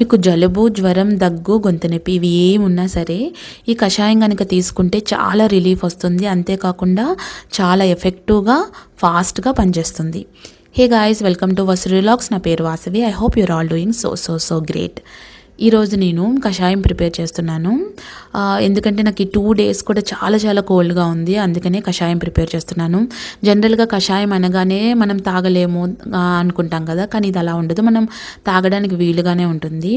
మీకు జలుబు, జ్వరం, దగ్గు, గొంతు నొప్పి ఇవి ఏమున్నా సరే ఈ కషాయం కనుక తీసుకుంటే చాలా రిలీఫ్ వస్తుంది. అంతేకాకుండా చాలా ఎఫెక్టివ్గా ఫాస్ట్గా పనిచేస్తుంది. Hey guys, welcome to Vasuru vlogs. నా పేరు Vasavi. I hope you're all doing so great. ఈరోజు నేను కషాయం ప్రిపేర్ చేస్తున్నాను. ఎందుకంటే నాకు ఈ 2 days కూడా చాలా కోల్డ్గా ఉంది. అందుకనే కషాయం ప్రిపేర్ చేస్తున్నాను. జనరల్గా కషాయం అనగానే మనం తాగలేము అనుకుంటాం కదా, కానీ ఇది అలా ఉండదు. మనం తాగడానికి వీలుగానే ఉంటుంది.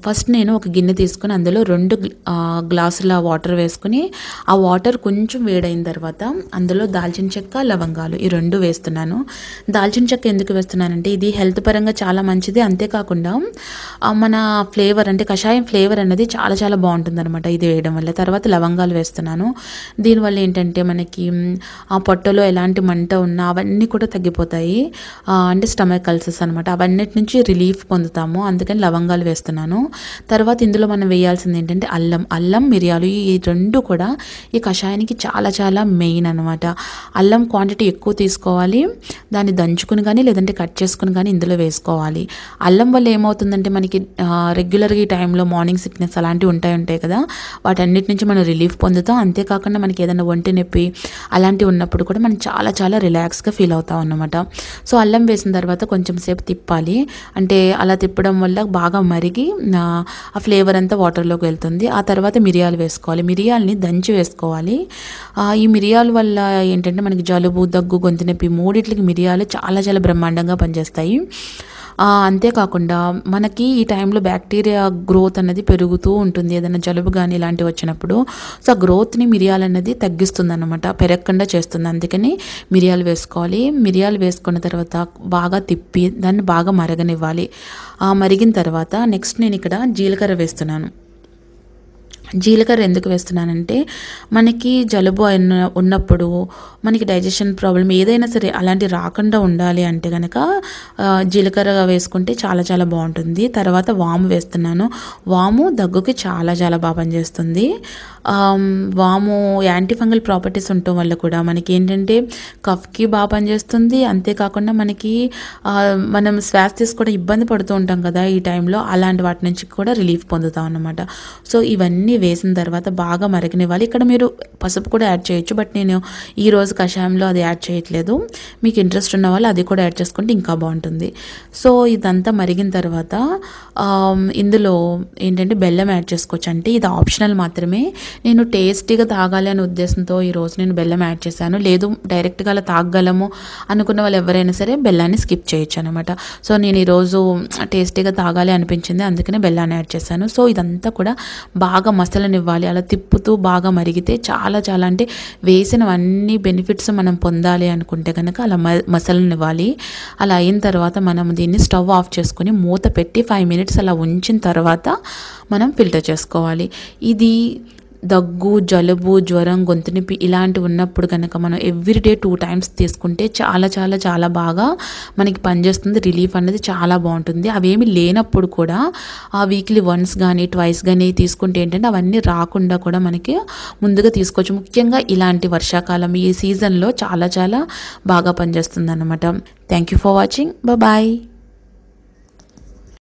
ఫస్ట్ నేను ఒక గిన్నె తీసుకుని అందులో 2 గ్లాసుల వాటర్ వేసుకుని ఆ వాటర్ కొంచెం వేడైన తర్వాత అందులో దాల్చిన చెక్క, లవంగాలు ఈ 2 వేస్తున్నాను. దాల్చిన చెక్క ఎందుకు వేస్తున్నానంటే ఇది హెల్త్ పరంగా చాలా మంచిది. అంతేకాకుండా మన ఫ్లేవర్ అంటే కషాయం ఫ్లేవర్ అనేది చాలా బాగుంటుంది అనమాట ఇది వేయడం వల్ల. తర్వాత లవంగాలు వేస్తున్నాను. దీనివల్ల ఏంటంటే మనకి ఆ పొట్టలో ఎలాంటి మంట ఉన్నా అవన్నీ కూడా తగ్గిపోతాయి. అంటే స్టమక్ అల్సర్స్ అనమాట, అవన్నిటి నుంచి రిలీఫ్ పొందుతాము. అందుకని లవంగాలు వేస్తున్నాను. తర్వాత ఇందులో మనం వేయాల్సింది ఏంటంటే అల్లం, మిరియాలు ఈ 2 కూడా ఈ కషాయానికి చాలా మెయిన్ అనమాట. అల్లం క్వాంటిటీ ఎక్కువ తీసుకోవాలి. దాన్ని దంచుకుని కానీ లేదంటే కట్ చేసుకుని కానీ ఇందులో వేసుకోవాలి. అల్లం వల్ల ఏమవుతుందంటే మనకి రెగ్యులర్గా ఈ టైంలో మార్నింగ్ సిక్నెస్ అలాంటివి ఉంటాయి కదా, వాటన్నిటి నుంచి మనం రిలీఫ్ పొందుతాం. అంతేకాకుండా మనకి ఏదైనా ఒంటి నొప్పి అలాంటివి ఉన్నప్పుడు కూడా మనం చాలా రిలాక్స్గా ఫీల్ అవుతాం అన్నమాట. సో అల్లం వేసిన తర్వాత కొంచెం సేపు తిప్పాలి. అంటే అలా తిప్పడం వల్ల బాగా మరిగి ఆ ఫ్లేవర్ అంతా వాటర్లోకి వెళ్తుంది. ఆ తర్వాత మిరియాలు వేసుకోవాలి. మిరియాలని దంచి వేసుకోవాలి. ఈ మిరియాల వల్ల ఏంటంటే మనకి జలుబు, దగ్గు, గొంతు నొప్పి మూడిట్లకి మిరియాలు చాలా బ్రహ్మాండంగా పనిచేస్తాయి. అంతేకాకుండా మనకి ఈ టైంలో బ్యాక్టీరియా గ్రోత్ అనేది పెరుగుతూ ఉంటుంది ఏదైనా జలుబు కానీ ఇలాంటివి వచ్చినప్పుడు. సో ఆ గ్రోత్ని మిరియాలు అనేది తగ్గిస్తుంది అనమాట, పెరగకుండా చేస్తుంది. అందుకని మిరియాలు వేసుకోవాలి. మిరియాలు వేసుకున్న తర్వాత బాగా తిప్పి దాన్ని బాగా మరగనివ్వాలి. మరిగిన తర్వాత నెక్స్ట్ నేను ఇక్కడ జీలకర్ర వేస్తున్నాను. జీలకర్ర ఎందుకు వేస్తున్నానంటే మనకి జలుబు ఉన్నప్పుడు మనకి డైజెషన్ ప్రాబ్లం ఏదైనా సరే అలాంటి రాకుండా ఉండాలి అంటే కనుక జీలకర్ర వేసుకుంటే చాలా బాగుంటుంది. తర్వాత వాము వేస్తున్నాను. వాము దగ్గుకి చాలా బాగా పనిచేస్తుంది. వాము యాంటీ ఫంగల్ ప్రాపర్టీస్ ఉండటం వల్ల కూడా మనకి ఏంటంటే కఫ్కి బాగా పనిచేస్తుంది. అంతేకాకుండా మనకి మనం శ్వాస తీసుకోవడం ఇబ్బంది పడుతూ ఉంటాం కదా ఈ టైంలో, అలాంటి వాటి నుంచి కూడా రిలీఫ్ పొందుతాం అన్నమాట. సో ఇవన్నీ వేసిన తర్వాత బాగా మరగనివ్వాలి. ఇక్కడ మీరు పసుపు కూడా యాడ్ చేయొచ్చు, బట్ నేను ఈరోజు కషాయంలో అది యాడ్ చేయట్లేదు. మీకు ఇంట్రెస్ట్ ఉన్న వాళ్ళు అది కూడా యాడ్ చేసుకుంటే ఇంకా బాగుంటుంది. సో ఇదంతా మరిగిన తర్వాత ఇందులో ఏంటంటే బెల్లం యాడ్ చేసుకోవచ్చు. అంటే ఇది ఆప్షనల్ మాత్రమే. నేను టేస్టీగా తాగాలి అనే ఉద్దేశంతో ఈరోజు నేను బెల్లం యాడ్ చేశాను. లేదు డైరెక్ట్గా అలా తాగగలము అనుకున్న వాళ్ళు ఎవరైనా సరే బెల్లాన్ని స్కిప్ చేయొచ్చు అనమాట. సో నేను ఈరోజు టేస్టీగా తాగాలి అనిపించింది, అందుకనే బెల్లాన్ని యాడ్ చేశాను. సో ఇదంతా కూడా బాగా మసలనివ్వాలి. అలా తిప్పుతూ బాగా మరిగితే చాలా అంటే వేసినవన్నీ బెనిఫిట్స్ మనం పొందాలి అనుకుంటే కనుక అలా మసలనివ్వాలి. అలా అయిన తర్వాత మనం దీన్ని స్టవ్ ఆఫ్ చేసుకుని మూత పెట్టి 5 minutes అలా ఉంచిన తర్వాత మనం ఫిల్టర్ చేసుకోవాలి. ఇది దగ్గు, జలుబు, జ్వరం, గొంతు నొప్పి ఇలాంటివి ఉన్నప్పుడు కనుక మనం ఎవ్రీడే 2 times తీసుకుంటే చాలా బాగా మనకి పనిచేస్తుంది. రిలీఫ్ అనేది చాలా బాగుంటుంది. అవేమి లేనప్పుడు కూడా వీక్లీ వన్స్ కానీ ట్వైస్ కానీ తీసుకుంటే ఏంటంటే అవన్నీ రాకుండా కూడా మనకి ముందుగా తీసుకోవచ్చు. ముఖ్యంగా ఇలాంటి వర్షాకాలం ఈ సీజన్లో చాలా బాగా పనిచేస్తుంది అన్నమాట. Thank you for watching. Bye.